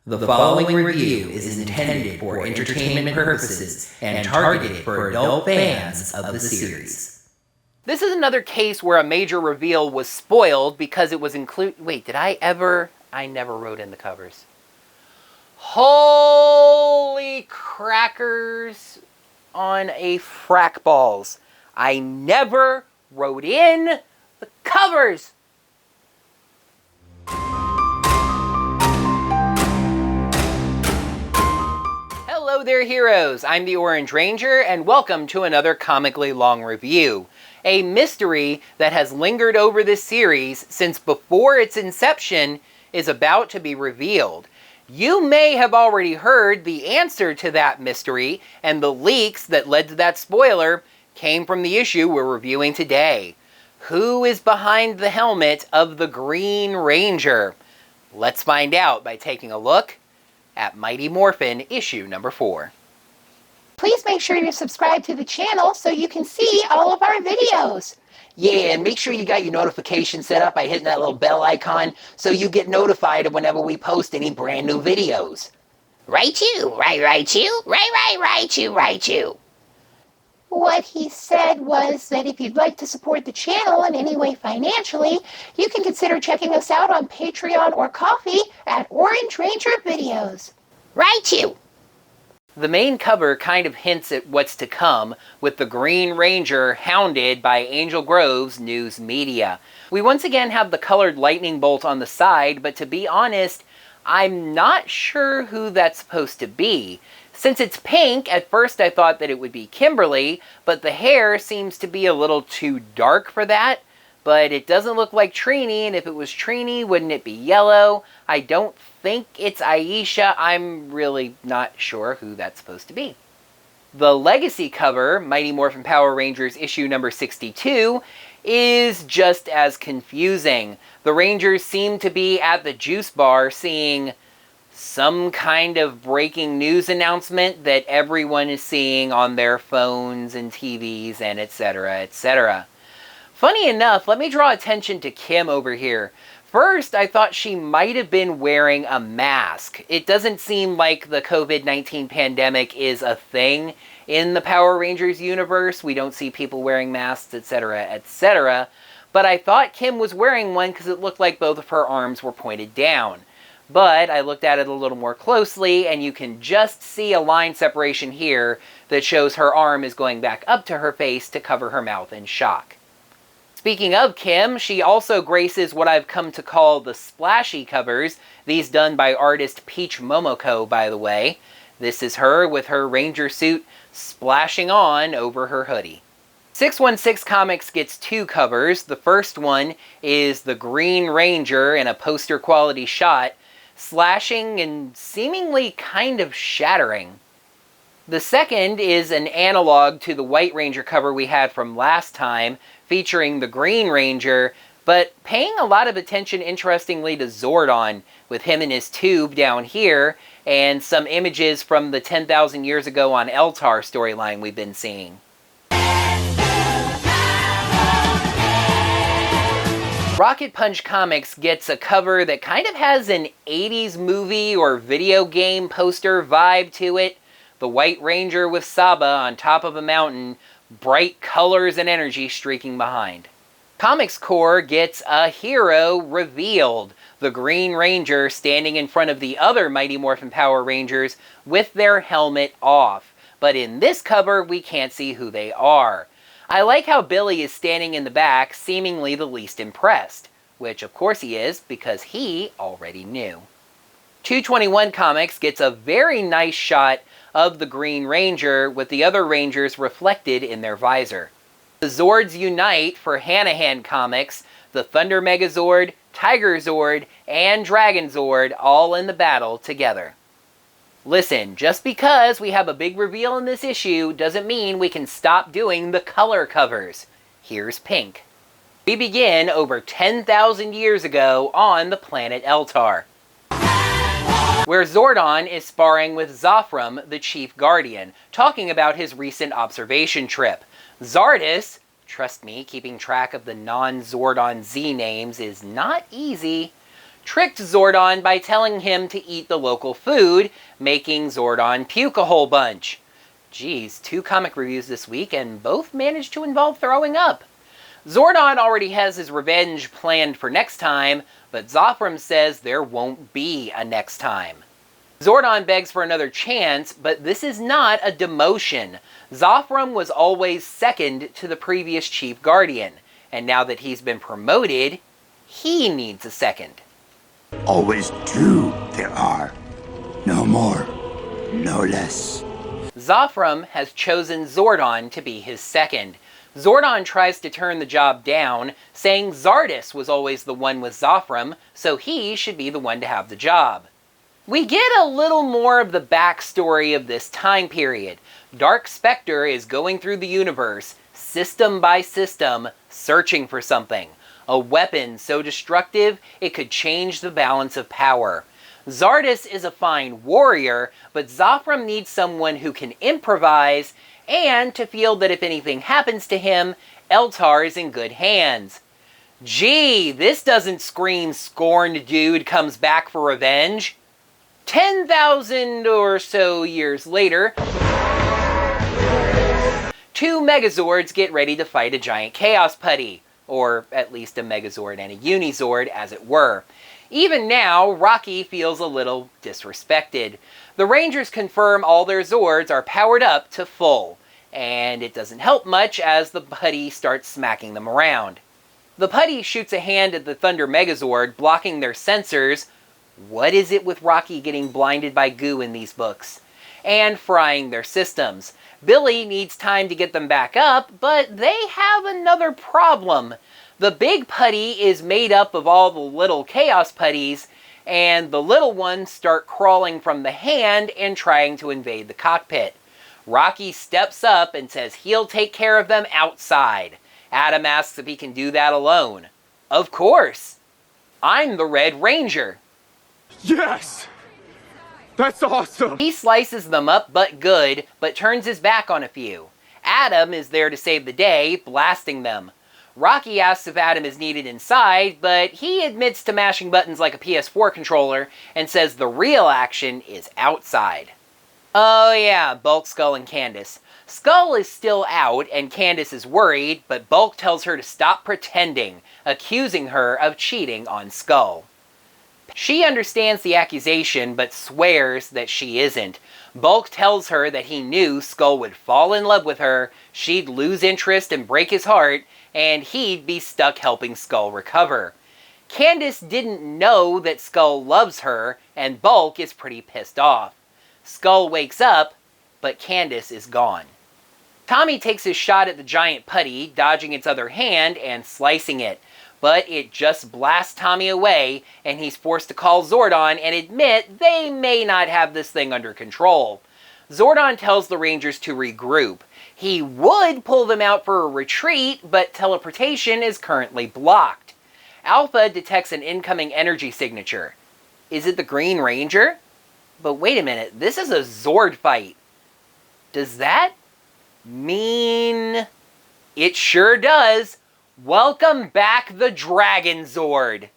The following review is intended for entertainment purposes and targeted for adult fans of the series. This is another case where a major reveal was spoiled because it was Wait, did I ever? I never wrote in the covers. Holy crackers on a frack balls. I never wrote in the covers. Hello there, heroes. I'm the Orange Ranger, and welcome to another comically long review. A mystery that has lingered over this series since before its inception is about to be revealed. You may have already heard the answer to that mystery, and the leaks that led to that spoiler came from the issue we're reviewing today. Who is behind the helmet of the Green Ranger? Let's find out by taking a look at Mighty Morphin issue number 4. Please make sure you're subscribed to the channel so you can see all of our videos. Yeah, and make sure you got your notifications set up by hitting that little bell icon so you get notified whenever we post any brand new videos. Right you. What he said was that if you'd like to support the channel in any way financially, you can consider checking us out on Patreon or Ko-fi at Orange Ranger Videos. Right you. The main cover kind of hints at what's to come, with the Green Ranger hounded by Angel Grove's news media. We once again have the colored lightning bolt on the side, but to be honest, I'm not sure who that's supposed to be. Since it's pink, at first I thought that it would be Kimberly, but the hair seems to be a little too dark for that. But it doesn't look like Trini, and if it was Trini, wouldn't it be yellow? I don't think it's Aisha. I'm really not sure who that's supposed to be. The Legacy cover, Mighty Morphin Power Rangers issue number 62, is just as confusing. The Rangers seem to be at the juice bar seeing some kind of breaking news announcement that everyone is seeing on their phones and TVs and etc., etc. Funny enough, let me draw attention to Kim over here. First, I thought she might have been wearing a mask. It doesn't seem like the COVID-19 pandemic is a thing in the Power Rangers universe. We don't see people wearing masks, etc., etc. But I thought Kim was wearing one because it looked like both of her arms were pointed down. But I looked at it a little more closely, and you can just see a line separation here that shows her arm is going back up to her face to cover her mouth in shock. Speaking of Kim, she also graces what I've come to call the splashy covers, these done by artist Peach Momoko, by the way. This is her with her ranger suit splashing on over her hoodie. 616 Comics gets 2 covers. The first one is the Green Ranger in a poster quality shot, slashing and seemingly kind of shattering. The second is an analog to the White Ranger cover we had from last time, featuring the Green Ranger, but paying a lot of attention, interestingly, to Zordon, with him in his tube down here, and some images from the 10,000 years ago on Eltar storyline we've been seeing. Rocket Punch Comics gets a cover that kind of has an 80s movie or video game poster vibe to it. The White Ranger with Saba on top of a mountain, bright colors and energy streaking behind. Comics Core gets a hero revealed. The Green Ranger standing in front of the other Mighty Morphin Power Rangers with their helmet off. But in this cover, we can't see who they are. I like how Billy is standing in the back, seemingly the least impressed. Which, of course, he is, because he already knew. 221 Comics gets a very nice shot of the Green Ranger with the other Rangers reflected in their visor. The Zords unite for Hanahan Comics, the Thunder Megazord, Tiger Zord, and Dragon Zord all in the battle together. Listen, just because we have a big reveal in this issue doesn't mean we can stop doing the color covers. Here's pink. We begin over 10,000 years ago on the planet Eltar, where Zordon is sparring with Zofram, the Chief Guardian, talking about his recent observation trip. Zardis, trust me, keeping track of the non-Zordon Z names is not easy, tricked Zordon by telling him to eat the local food, making Zordon puke a whole bunch. Geez, 2 comic reviews this week and both managed to involve throwing up. Zordon already has his revenge planned for next time, but Zophram says there won't be a next time. Zordon begs for another chance, but this is not a demotion. Zophram was always second to the previous Chief Guardian, and now that he's been promoted, he needs a second. Always 2 there are. No more, no less. Zophram has chosen Zordon to be his second. Zordon tries to turn the job down, saying Zardes was always the one with Zophram, so he should be the one to have the job. We get a little more of the backstory of this time period. Dark Spectre is going through the universe, system by system, searching for something. A weapon so destructive it could change the balance of power. Zardes is a fine warrior, but Zophram needs someone who can improvise and to feel that if anything happens to him, Eltar is in good hands. Gee, this doesn't scream scorned dude comes back for revenge. 10,000 or so years later, 2 Megazords get ready to fight a giant Chaos Putty, or at least a Megazord and a Unizord, as it were. Even now, Rocky feels a little disrespected. The Rangers confirm all their Zords are powered up to full, and it doesn't help much as the Putty starts smacking them around. The Putty shoots a hand at the Thunder Megazord, blocking their sensors. What is it with Rocky getting blinded by goo in these books? And frying their systems. Billy needs time to get them back up, but they have another problem. The big Putty is made up of all the little Chaos Putties, and the little ones start crawling from the hand and trying to invade the cockpit. Rocky steps up and says he'll take care of them outside. Adam asks if he can do that alone. Of course. I'm the Red Ranger. Yes! That's awesome! He slices them up but good, but turns his back on a few. Adam is there to save the day, blasting them. Rocky asks if Adam is needed inside, but he admits to mashing buttons like a PS4 controller and says the real action is outside. Oh yeah, Bulk, Skull, and Candace. Skull is still out and Candace is worried, but Bulk tells her to stop pretending, accusing her of cheating on Skull. She understands the accusation, but swears that she isn't. Bulk tells her that he knew Skull would fall in love with her, she'd lose interest and break his heart, and he'd be stuck helping Skull recover. Candace didn't know that Skull loves her, and Bulk is pretty pissed off. Skull wakes up, but Candace is gone. Tommy takes his shot at the giant Putty, dodging its other hand and slicing it. But it just blasts Tommy away, and he's forced to call Zordon and admit they may not have this thing under control. Zordon tells the Rangers to regroup. He would pull them out for a retreat, but teleportation is currently blocked. Alpha detects an incoming energy signature. Is it the Green Ranger? But wait a minute, this is a Zord fight. Does that mean... It sure does! Welcome back the Dragon Zord!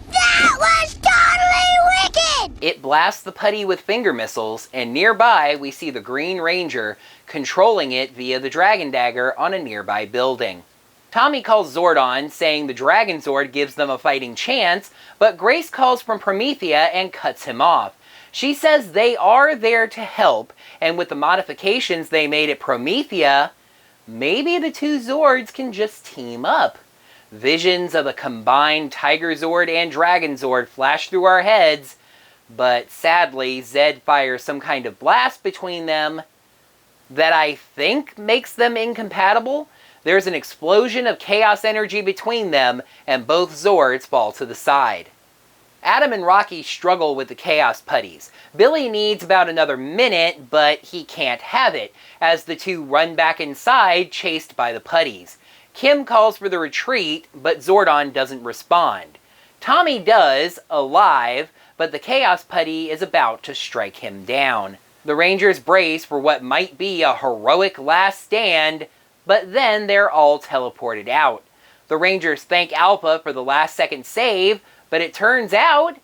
That was totally wicked! It blasts the Putty with finger missiles, and nearby we see the Green Ranger controlling it via the Dragon Dagger on a nearby building. Tommy calls Zordon, saying the Dragon Zord gives them a fighting chance, but Grace calls from Promethea and cuts him off. She says they are there to help, and with the modifications they made at Promethea, maybe the 2 Zords can just team up. Visions of a combined Tiger Zord and Dragon Zord flash through our heads, but sadly Zed fires some kind of blast between them that I think makes them incompatible. There's an explosion of chaos energy between them, and both Zords fall to the side. Adam and Rocky struggle with the Chaos Putties. Billy needs about another minute, but he can't have it, as the 2 run back inside, chased by the Putties. Kim calls for the retreat, but Zordon doesn't respond. Tommy does, alive, but the Chaos Putty is about to strike him down. The Rangers brace for what might be a heroic last stand, but then they're all teleported out. The Rangers thank Alpha for the last-second save, But it turns out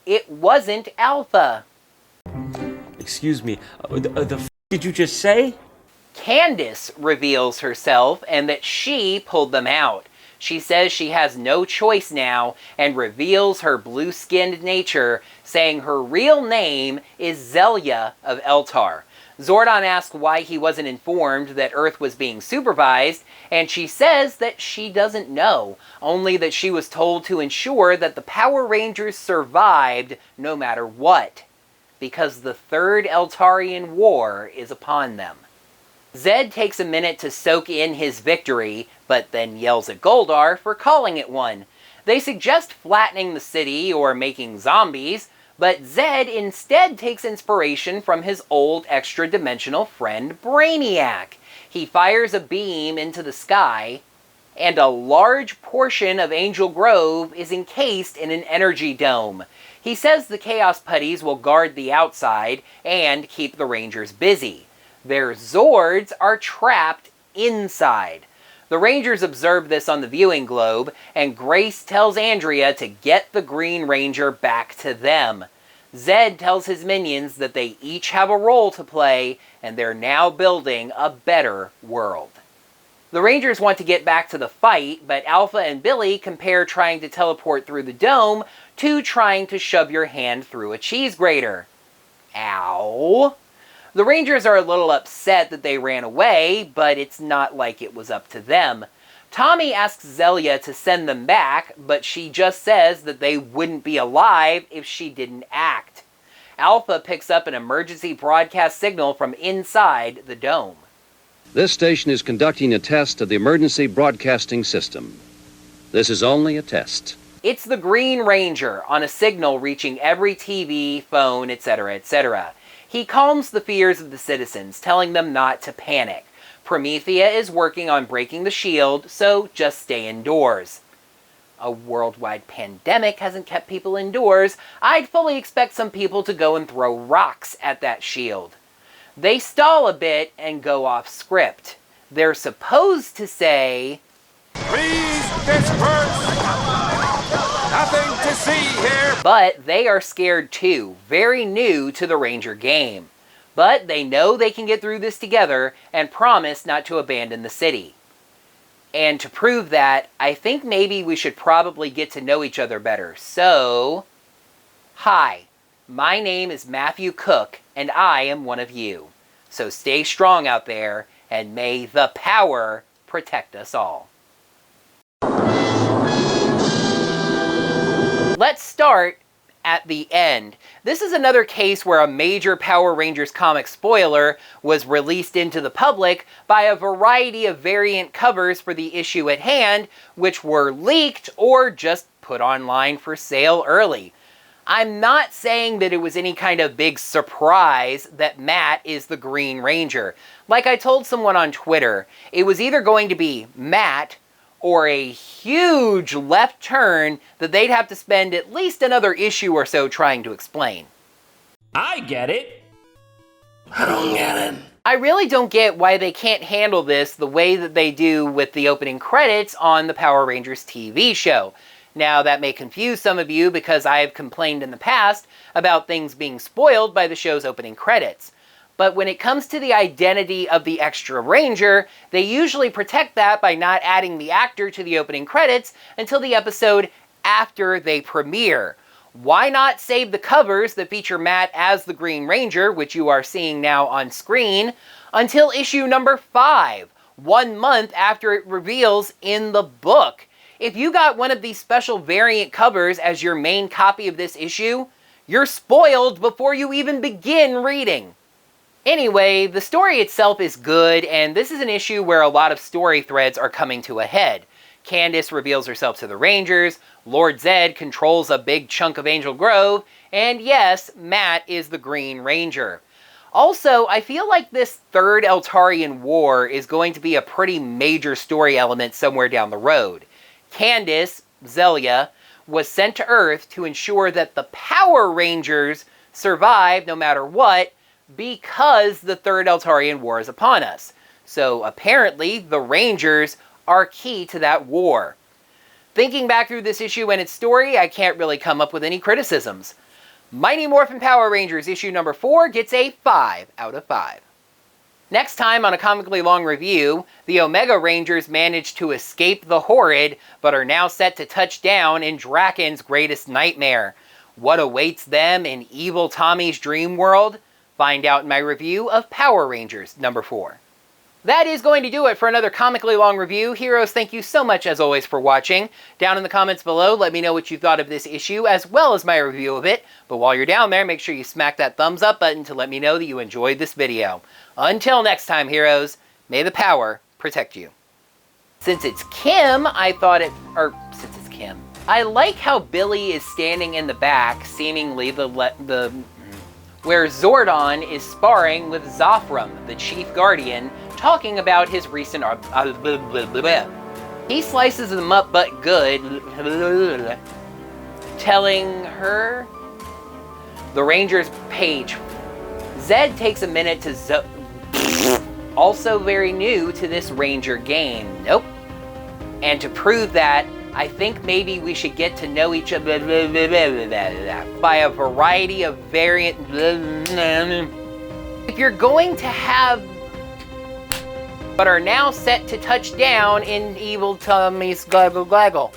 it wasn't Alpha. Excuse me, the f did you just say? Candace reveals herself and that she pulled them out. She says she has no choice now and reveals her blue-skinned nature, saying her real name is Zelia of Eltar. Zordon asks why he wasn't informed that Earth was being supervised, and she says that she doesn't know, only that she was told to ensure that the Power Rangers survived no matter what, because the Third Eltarian War is upon them. Zed takes a minute to soak in his victory, but then yells at Goldar for calling it one. They suggest flattening the city or making zombies, but Zed instead takes inspiration from his old extra-dimensional friend Brainiac. He fires a beam into the sky, and a large portion of Angel Grove is encased in an energy dome. He says the Chaos Putties will guard the outside and keep the Rangers busy. Their Zords are trapped inside. The Rangers observe this on the viewing globe, and Grace tells Andrea to get the Green Ranger back to them. Zed tells his minions that they each have a role to play, and they're now building a better world. The Rangers want to get back to the fight, but Alpha and Billy compare trying to teleport through the dome to trying to shove your hand through a cheese grater. Ow! The Rangers are a little upset that they ran away, but it's not like it was up to them. Tommy asks Zelia to send them back, but she just says that they wouldn't be alive if she didn't act. Alpha picks up an emergency broadcast signal from inside the dome. This station is conducting a test of the emergency broadcasting system. This is only a test. It's the Green Ranger on a signal reaching every TV, phone, etc., etc. He calms the fears of the citizens, telling them not to panic. Promethea is working on breaking the shield, so just stay indoors. A worldwide pandemic hasn't kept people indoors. I'd fully expect some people to go and throw rocks at that shield. They stall a bit and go off script. They're supposed to say, Please disperse! Nothing to see here! But they are scared too, very new to the Ranger game. But they know they can get through this together and promise not to abandon the city. And to prove that, I think maybe we should probably get to know each other better. So, hi, my name is Matthew Cook, and I am one of you. So stay strong out there, and may the power protect us all. Let's start at the end. This is another case where a major Power Rangers comic spoiler was released into the public by a variety of variant covers for the issue at hand, which were leaked or just put online for sale early. I'm not saying that it was any kind of big surprise that Matt is the Green Ranger. Like I told someone on Twitter, it was either going to be Matt or a huge left turn that they'd have to spend at least another issue or so trying to explain. I get it. I don't get it. I really don't get why they can't handle this the way that they do with the opening credits on the Power Rangers TV show. Now, that may confuse some of you because I have complained in the past about things being spoiled by the show's opening credits. But when it comes to the identity of the extra Ranger, they usually protect that by not adding the actor to the opening credits until the episode after they premiere. Why not save the covers that feature Matt as the Green Ranger, which you are seeing now on screen, until issue number 5, 1 month after it reveals in the book? If you got one of these special variant covers as your main copy of this issue, you're spoiled before you even begin reading. Anyway, the story itself is good, and this is an issue where a lot of story threads are coming to a head. Candace reveals herself to the Rangers, Lord Zed controls a big chunk of Angel Grove, and yes, Matt is the Green Ranger. Also, I feel like this Third Eltarian War is going to be a pretty major story element somewhere down the road. Candace, Zelia, was sent to Earth to ensure that the Power Rangers survive no matter what, because the Third Eltarian War is upon us. So apparently the Rangers are key to that war. Thinking back through this issue and its story, I can't really come up with any criticisms. Mighty Morphin Power Rangers issue number 4 gets a 5 out of 5. Next time on a comically long review, the Omega Rangers managed to escape the Horrid, but are now set to touch down in Draken's greatest nightmare. What awaits them in Evil Tommy's dream world? Find out in my review of Power Rangers number 4. That is going to do it for another comically long review. Heroes, thank you so much as always for watching. Down in the comments below, let me know what you thought of this issue as well as my review of it. But while you're down there, make sure you smack that thumbs up button to let me know that you enjoyed this video. Until next time, heroes, may the power protect you. Since it's Kim, I like how Billy is standing in the back, seemingly where Zordon is sparring with Zofram, the Chief Guardian, talking about his recent He slices them up but good, telling her the Ranger's page. Zed takes a minute to also very new to this Ranger game. Nope. And to prove that, I think maybe we should get to know each other by a variety of variant. If you're going to have, but are now set to touch down in Evil Tommy's glaggle glaggle.